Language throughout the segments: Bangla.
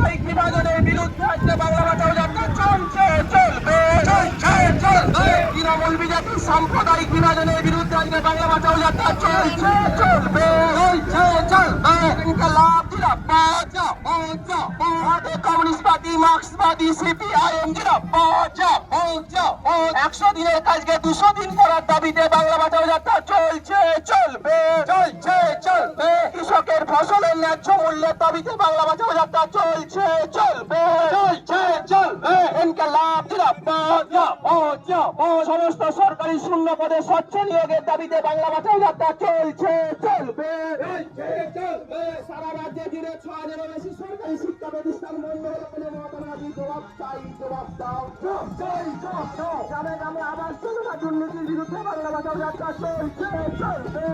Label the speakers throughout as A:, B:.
A: সাম্প্রদায়িক বিভাজনের বিরুদ্ধে আজকে বাংলা বাঁচাও যাত্রা চলছে চলবে তৃণমূল বিজেপি সাম্প্রদায়িক বিভাজনের বিরুদ্ধে আজকে বাংলা বাঁচাও যাত্রা চলছে চলবে ইনকলাব জিন্দাবাদ ভারতীয় কমিউনিস্ট পার্টি মার্ক্সবাদী সিপিআইএম জিন্দাবাদ 100 দিনের কাজকে 200 দিন করার দাবিতে বাংলা বাঁচাও যাত্রা চলছে চলবে কৃষকের ফসলের ন্যায্য মূল্যের দাবিতে বাংলা বাঁচাও যাত্রা চলছে চলবে ইনকলাব জিন্দাবাদ সমস্ত সরকারি শূন্য পদে স্বচ্ছ নিয়োগের দাবিতে বাংলা বাঁচাও যাত্রা চলছে চলবে সারা রাজ্যে জুড়ে 6,000-এরও বেশি সরকারি শিক্ষা প্রতিষ্ঠান বন্ধ হলো বলে মমতা ব্যানার্জি জবাব চাই জবাব দাও গ্রামে গ্রামে আবাস যোজনা দুর্নীতির বিরুদ্ধে বাংলা বাঁচাও যাত্রা চলছে চলবে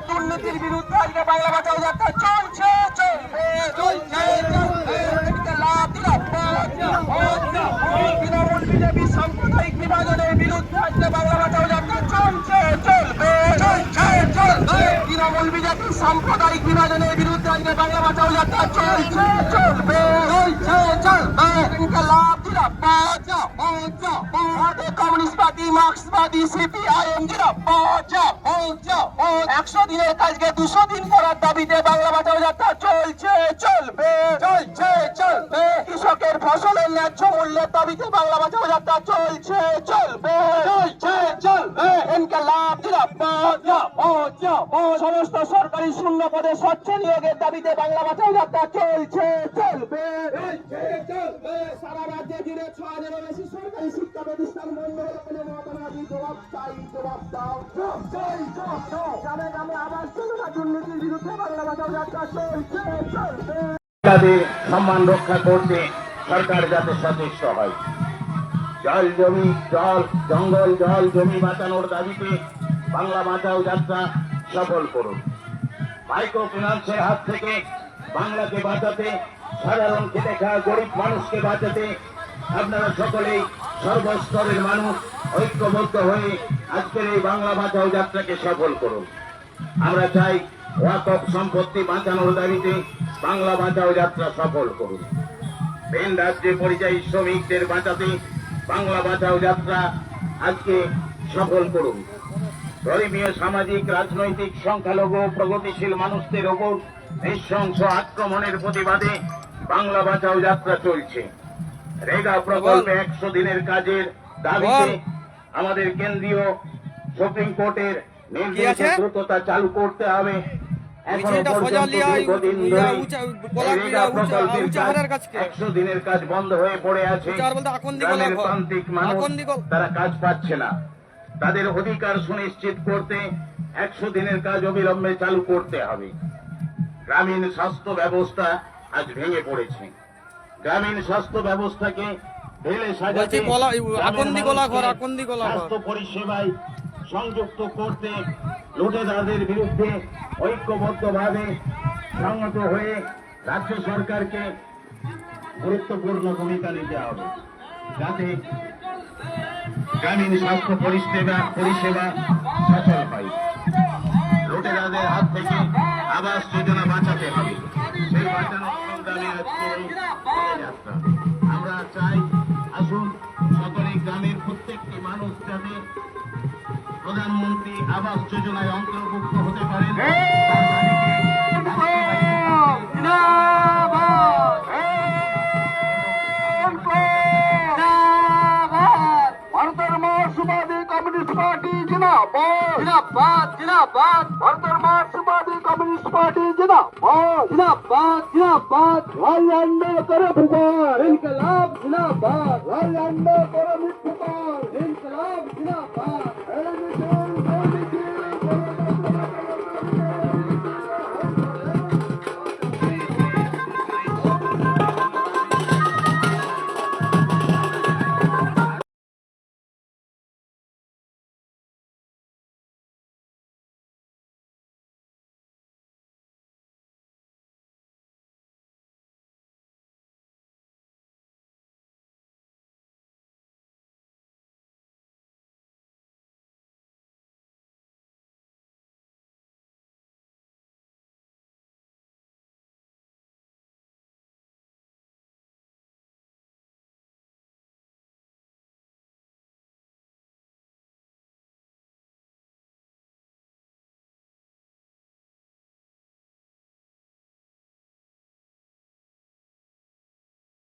A: দুর্নীতির বিরুদ্ধে আজকে বাংলা বাঁচাও যাত্রা চলছে চলবে তৃণমূল বিজেপি সাম্প্রদায়িক বিভাজনের বিরুদ্ধে আজকে বাংলা বাঁচাও যাত্রা চলছে চলবে তৃণমূল বিজেপি সাম্প্রদায়িক বিভাজনের বিরুদ্ধে আজকে বাংলা বাঁচাও যাত্রা চলছে চলবে ইনকলাব জিন্দাবাদ ভারতীয় কমিউনিস্ট পার্টি মার্ক্সবাদী সিপিআইএম জিন্দাবাদ 100 দিনের কাজকে 200 দিন করার দাবিতে বাংলা বাঁচাও যাত্রা চলছে চলবে কৃষকের ফসলের ন্যায্য মূল্যের দাবিতে বাংলা বাঁচাও যাত্রা চলছে চলবে ইনকলাব জিন্দাবাদ সমস্ত সরকারি শূন্য পদে স্বচ্ছ নিয়োগের দাবিতে বাংলা বাঁচাও যাত্রা চলছে চলবে সারা রাজ্যে জুড়ে 6,000-এরও বেশি সরকারি শিক্ষা প্রতিষ্ঠান বন্ধ হলো বলে মমতা ব্যানার্জি জবাব চাই জবাব দাও গ্রামে গ্রামে আবাস যোজনা দুর্নীতির বিরুদ্ধে বাংলা বাঁচাও যাত্রা চলছে চলবে
B: তাদের সম্মান রক্ষা করতে সরকার যাতে সচেষ্ট হয় জল জমি জঙ্গল জমি বাঁচানোর দাবিতে বাংলা বাঁচাও যাত্রা সফল করুন মাইক্রো ফিন্যান্সের হাত থেকে বাংলাকে বাঁচাতে সাধারণ খেটে খাওয়া গরিব মানুষকে বাঁচাতে আপনারা সকলেই সর্বস্তরের মানুষ ঐক্যবদ্ধ হয়ে আজকের এই বাংলা বাঁচাও যাত্রাকে সফল করুন আমরা চাই ওয়াকফ সম্পত্তি বাঁচানোর দাবিতে বাংলা বাঁচাও যাত্রা সফল করুন ভিন রাজ্যে পরিযায়ী শ্রমিকদের বাঁচাতে বাংলা বাঁচাও যাত্রা আজকে সফল করুন ধর্মীয় সামাজিক রাজনৈতিক সংখ্যালঘু প্রগতিশীল মানুষদের ওপর নৃশংস আক্রমণের প্রতিবাদে বাংলা বাঁচাও যাত্রা চলছে রেগা প্রকল্পে 100 দিনের কাজের দাবিতে আমাদের কেন্দ্রীয় সুপ্রিম কোর্টের নির্দেশ দ্রুততা চালু করতে হবে এখনো পর্যন্ত দীর্ঘদিন ধরে 100 দিনের কাজ বন্ধ হয়ে পড়ে আছে গ্রামের প্রান্তিক মানুষ তারা কাজ পাচ্ছে না তাদের অধিকার সুনিশ্চিত করতে 100 দিনের কাজ অবিলম্বে চালু করতে হবে গ্রামীণ স্বাস্থ্য ব্যবস্থা আজ ভেঙে পড়েছে গ্রামীণ স্বাস্থ্য ব্যবস্থাকে ঢেলে সাজাতে স্বাস্থ্য পরিষেবায় সংযুক্ত করতে লুটেরাদের বিরুদ্ধে ঐক্যবদ্ধভাবে সংহত হয়ে রাজ্য সরকারকে গুরুত্বপূর্ণ ভূমিকা নিতে হবে যাতে গ্রামীণ স্বাস্থ্য পরিষেবা সফল হয় লুটেরাদের হাত থেকে আবাস যোজনা বাঁচাতে হবে সেই বাঁচানোর সংগ্রামে আজকে যাত্রা আমরা চাই আসুন সকলে গ্রামের প্রত্যেকটি মানুষ যাতে প্রধানমন্ত্রী আবাস যোজনায় অন্তর্ভুক্ত হতে পারেন
A: ভারতের মার্ক্সবাদী কমিউনিস্ট পার্টি জিন্দাবাদ ভারতের মার্ক্সবাদী কমিউনিস্ট পার্টি জিন্দাবাদ লাল করে ভুগর ইনকলাব জিন্দাবাদ লাল করে মিট ভুগর ইনকলাব জিন্দাবাদ